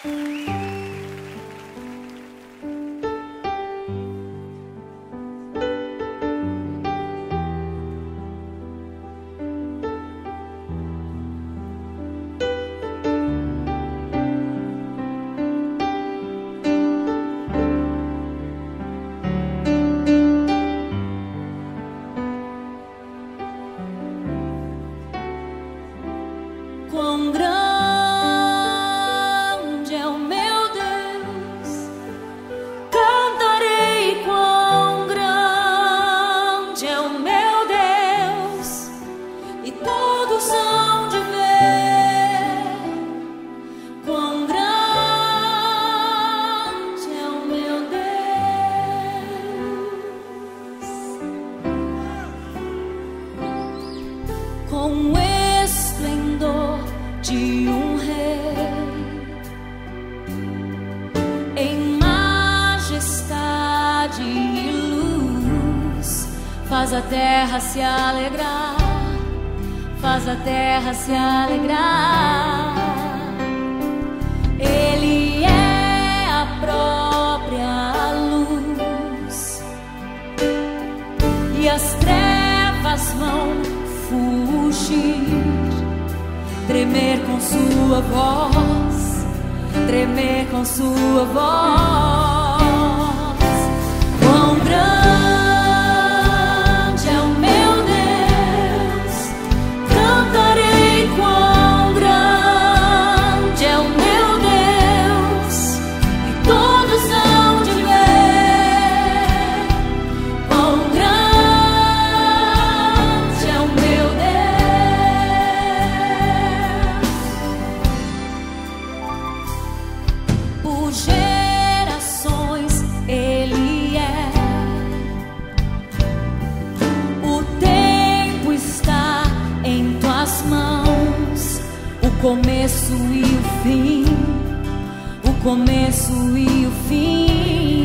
Quão grande é o meu Deus, cantarei quão grande é o meu Deus, e todos hão de ver quão grande é o meu Deus. Com esplendor de um rei, em majestade e luz, faz a terra se alegrar, faz a terra se alegrar. Ele é a própria luz, e as trevas vão fugir, tremer com sua voz, tremer com sua voz. Quão grande é o meu Deus, cantarei quão grande é o meu Deus, e todos hão de ver quão grande é o meu Deus. Por gerações Ele é, o tempo está em tuas mãos, o começo e o fim, o começo e o fim.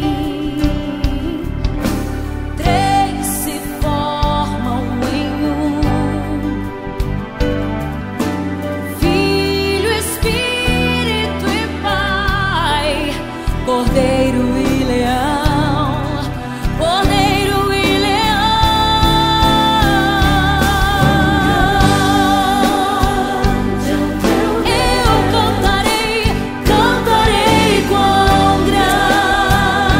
Três se formam em um: Filho, Espírito e Pai, Cordeiro e Leão, Cordeiro e leão. Eu cantarei, cantarei quão grande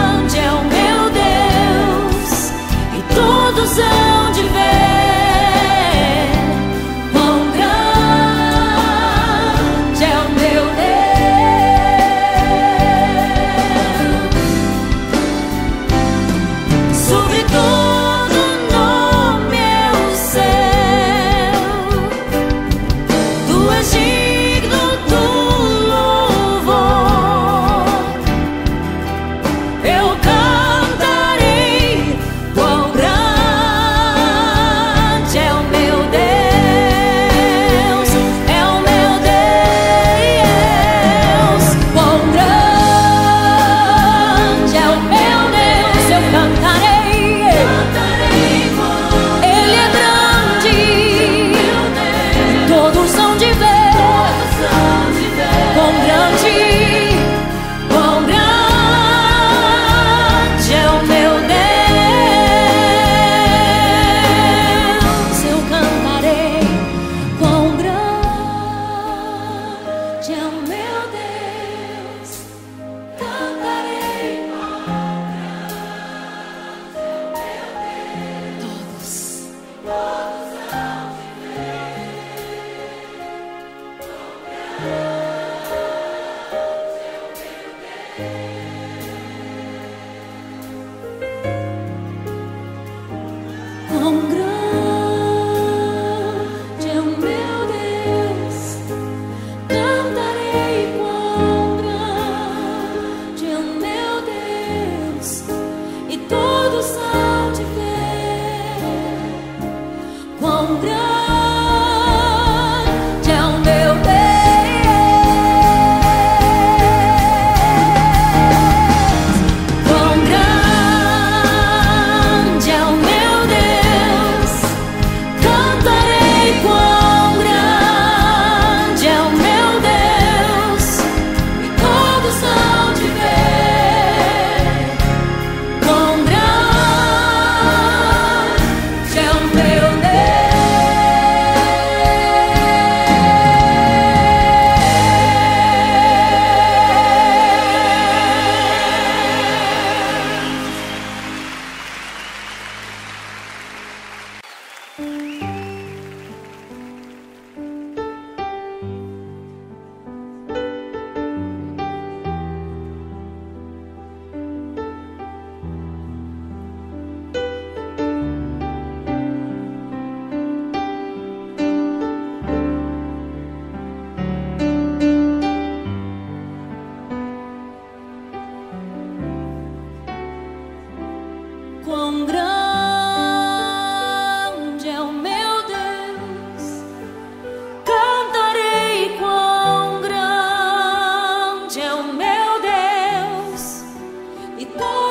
por